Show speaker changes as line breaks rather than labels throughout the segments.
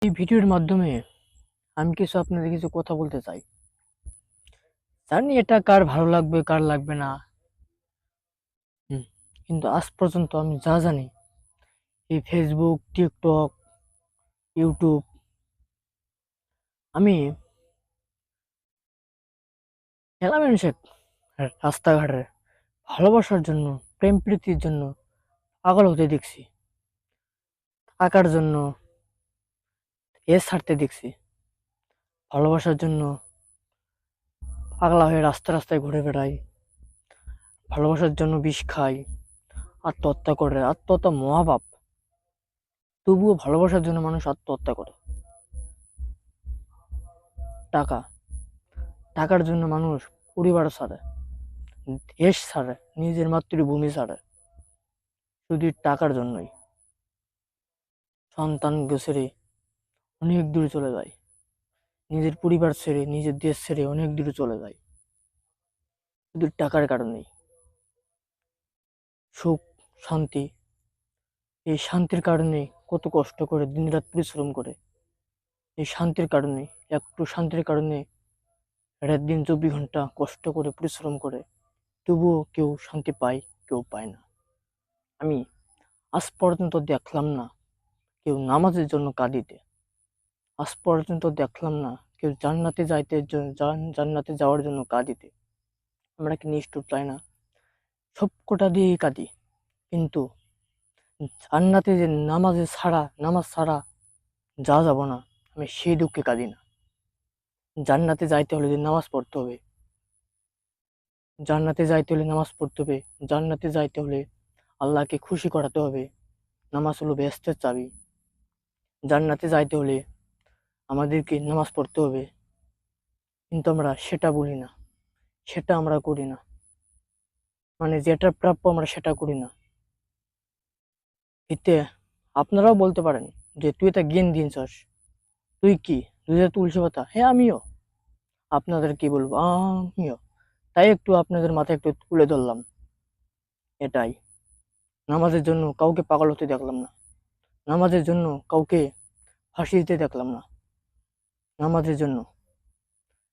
এই ভিডিওর মাধ্যমে আমি আপনাদের কিছু কথা বলতে চাই। জানি এটা কার ভালো লাগবে কার লাগবে না। হুম, কিন্তু আজ পর্যন্ত আমি যা জানি এই ফেসবুক, টিকটক, ইউটিউব, আমি মেলা মানুষের রাস্তাঘাটে ভালোবাসার জন্য, প্রেম প্রীতির জন্য পাগল হতে দেখছি, টাকার জন্য ছাড়তে দেখছি, ভালোবাসার জন্য পাগলা হয়ে রাস্তায় রাস্তায় ঘুরে বেড়াই, ভালোবাসার জন্য বিষ খাই, আত্মহত্যা করে। আত্মহত্যা মহাপাপ, তবুও ভালোবাসার জন্য মানুষ আত্মহত্যা করে। টাকা, টাকার জন্য মানুষ পরিবার ছাড়ে, দেশ ছাড়ে, নিজের মাতৃভূমি ছাড়ে, শুধু টাকার জন্যই। সন্তান ছেড়ে অনেক দূরে চলে যায়, নিজের পরিবার ছেড়ে, নিজের দেশ ছেড়ে অনেক দূরে চলে যায়, শুধু টাকার কারণেই। সুখ, শান্তি, এই শান্তির কারণে কত কষ্ট করে দিনরাত পরিশ্রম করে, এই শান্তির কারণে, একটু শান্তির কারণে রাত দিন 24 ঘন্টা কষ্ট করে পরিশ্রম করে, তবুও কেউ শান্তি পায়, কেউ পায় না। আমি আজ পর্যন্ত দেখলাম না কেউ নামাজের জন্য কাঁদিতে, আজ পর্যন্ত দেখলাম না কেউ জান্নাতে যাওয়ার জন্য কাঁদিতে। আমরা কি নিষ্ঠুর, তাই না? সব কোটা দিয়েই কাঁদি, কিন্তু জান্নাতে যে নামাজ ছাড়া যা যাব না, আমি সেই দুঃখে কাঁদি না। জান্নাতে যাইতে হলে যে নামাজ পড়তে হবে, জান্নাতে যাইতে হলে নামাজ পড়তে হবে, জান্নাতে যাইতে হলে আল্লাহকে খুশি করাতে হবে। নামাজ হলো বেহেশতের চাবি। জান্নাতে যাইতে হলে আমাদেরকে নামাজ পড়তে হবে, কিন্তু আমরা সেটা বলি না, সেটা আমরা করি না। মানে যেটা প্রাপ্য আমরা সেটা করি না। এতে আপনারাও বলতে পারেন যে তুই এটা জ্ঞান দিনছস, তুই কি, তুই যে তুলসী পাতা? হ্যাঁ, আমিও। আপনাদের কি বলবো, আমিও। তাই একটু আপনাদের মাথায় একটু তুলে ধরলাম। এটাই, নামাজের জন্য কাউকে পাগল হতে দেখলাম না, নামাজের জন্য কাউকে ফাঁসি দিতে দেখলাম না, নামাজের জন্য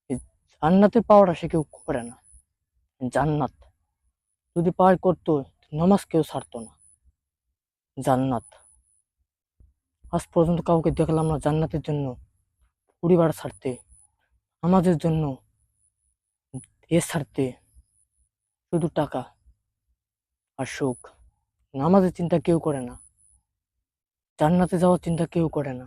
এই জান্নাতে পাওয়াটা সে কেউ করে না। জান্নাত যদি পার করতো, নামাজ কেউ ছাড়তো না। জান্নাত আজ পর্যন্ত কাউকে দেখলাম না জান্নাতের জন্য পরিবার ছাড়তে, নামাজের জন্য দেশ ছাড়তে, শুধু টাকা আর সুখ। নামাজের চিন্তা কেউ করে না, জান্নাতে যাওয়ার চিন্তা কেউ করে না।